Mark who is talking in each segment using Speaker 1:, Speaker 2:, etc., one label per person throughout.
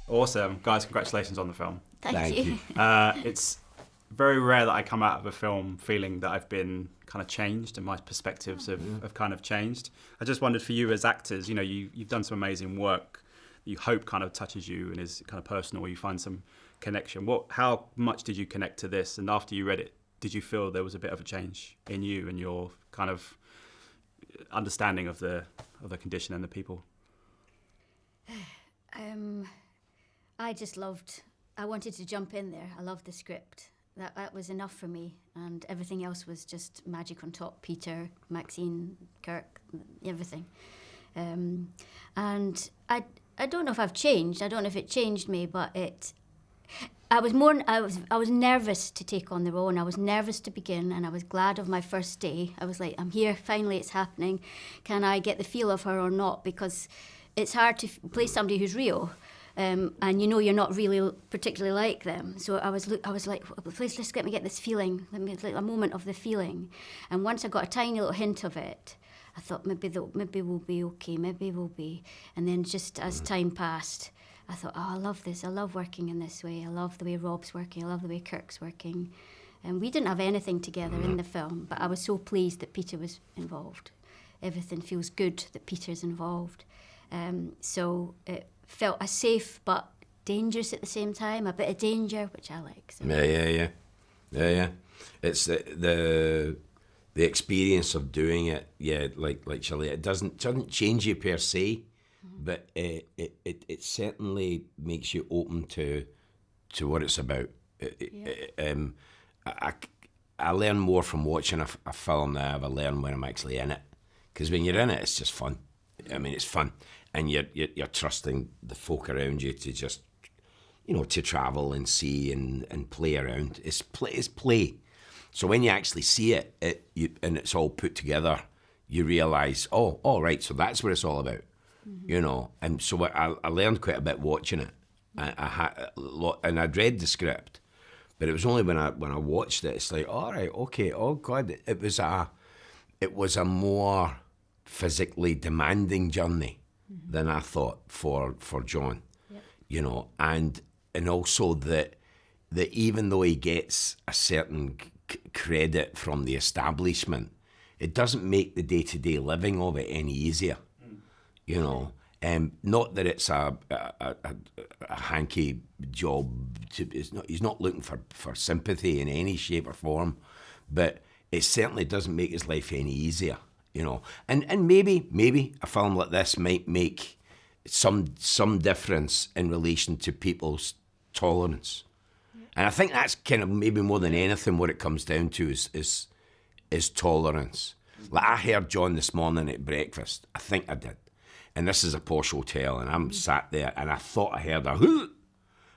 Speaker 1: Awesome. Guys, congratulations on the film.
Speaker 2: Thank you.
Speaker 1: It's very rare that I come out of a film feeling that I've been kind of changed and my perspectives have kind of changed. I just wondered for you as actors, you've done some amazing work that you hope kind of touches you and is kind of personal, or you find some connection. How much did you connect to this? And after you read it, did you feel there was a bit of a change in you and your kind of understanding of the condition and the people?
Speaker 2: I wanted to jump in there. I loved the script. That was enough for me, and everything else was just magic on top. Peter, Maxine, Kirk, everything. And I don't know if I've changed. I don't know if it changed me, but I was nervous to take on the role, and I was nervous to begin, and I was glad of my first day. I was like, I'm here, finally it's happening. Can I get the feel of her or not? Because it's hard to play somebody who's real. And you're not really particularly like them. So I was like, please just let me get this feeling, let me like a moment of the feeling. And once I got a tiny little hint of it, I thought maybe we'll be okay, maybe we'll be. And then just as time passed, I thought, I love this. I love working in this way. I love the way Rob's working. I love the way Kirk's working. And we didn't have anything together in the film, but I was so pleased that Peter was involved. Everything feels good that Peter's involved. So it felt a safe but dangerous at the same time, a bit of danger, which I like. So.
Speaker 3: Yeah. It's the experience of doing it. Yeah, like Shirley, it doesn't change you per se, but it certainly makes you open to what it's about. I learn more from watching a film than I ever learn when I'm actually in it, because when you're in it, it's just fun. I mean, it's fun. And you're trusting the folk around you to just, to travel and see and play around. It's play. So when you actually see it, and it's all put together, you realise, all right, so that's what it's all about, And so I learned quite a bit watching it. I had a lot, and I'd read the script, but it was only when I watched it, it's like, all right, okay, oh God, it was a more physically demanding journey than I thought for John, and also that even though he gets a certain credit from the establishment, it doesn't make the day-to-day living of it any easier, not that it's a hanky job. He's not looking for sympathy in any shape or form, but it certainly doesn't make his life any easier. And maybe a film like this might make some difference in relation to people's tolerance. And I think that's kind of maybe more than anything what it comes down to is tolerance. Like I heard John this morning at breakfast. I think I did. And this is a posh hotel, and I'm sat there, and I thought I heard a hoot.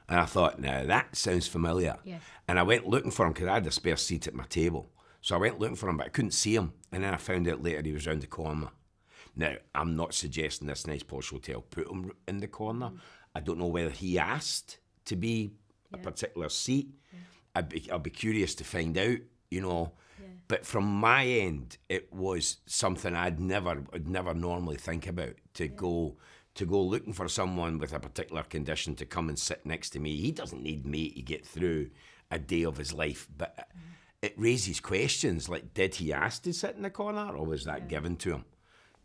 Speaker 3: And I thought, now that sounds familiar. Yes. And I went looking for him because I had a spare seat at my table. So I went looking for him, but I couldn't see him. And then I found out later he was round the corner. Now, I'm not suggesting this nice posh hotel put him in the corner. I don't know whether he asked to be a particular seat. I'll be curious to find out, But from my end, it was something I'd never normally think about, to go looking for someone with a particular condition to come and sit next to me. He doesn't need me to get through a day of his life, but it raises questions like, did he ask to sit in the corner, or was that given to him?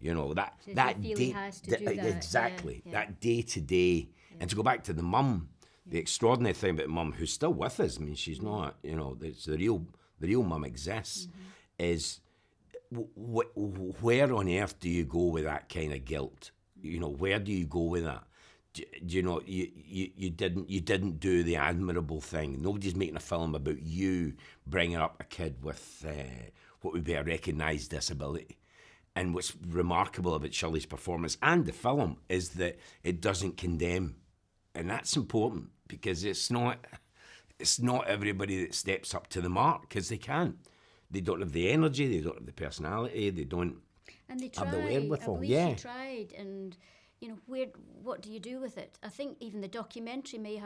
Speaker 3: That
Speaker 2: day, has to do that.
Speaker 3: Exactly, that day to day. And to go back to the mum, the extraordinary thing about mum, who's still with us, I mean, she's not, it's the real mum exists, is where on earth do you go with that kind of guilt? Where do you go with that? You didn't do the admirable thing. Nobody's making a film about you bringing up a kid with what would be a recognised disability. And what's remarkable about Shirley's performance and the film is that it doesn't condemn, and that's important, because it's not everybody that steps up to the mark, because they can't. They don't have the energy. They don't have the personality. They don't have the wherewithal.
Speaker 2: I believe she tried, and. What do you do with it? I think even the documentary might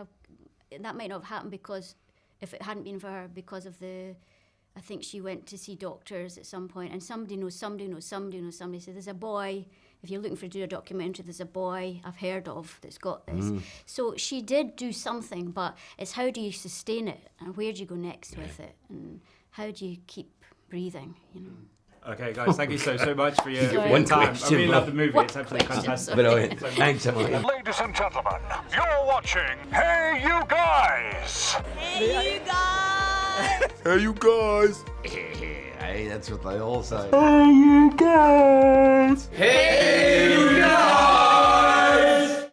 Speaker 2: not have happened, because if it hadn't been for her, because of I think she went to see doctors at some point, and somebody knows somebody. So there's a boy if you're looking to do a documentary, there's a boy I've heard of that's got this. So she did do something, but it's how do you sustain it, and where do you go next with it, and how do you keep breathing, you know?
Speaker 1: Okay, guys, thank you so much for your
Speaker 2: One
Speaker 1: time. I
Speaker 3: question,
Speaker 1: really love the movie.
Speaker 2: One
Speaker 1: It's absolutely
Speaker 2: question,
Speaker 1: fantastic.
Speaker 3: Brilliant. Thanks, Emily.
Speaker 4: Ladies and gentlemen, you're watching Hey You Guys!
Speaker 5: Hey, you guys!
Speaker 3: Hey, you guys. Hey, that's what they all say.
Speaker 1: Hey, you guys!
Speaker 3: Hey, you guys.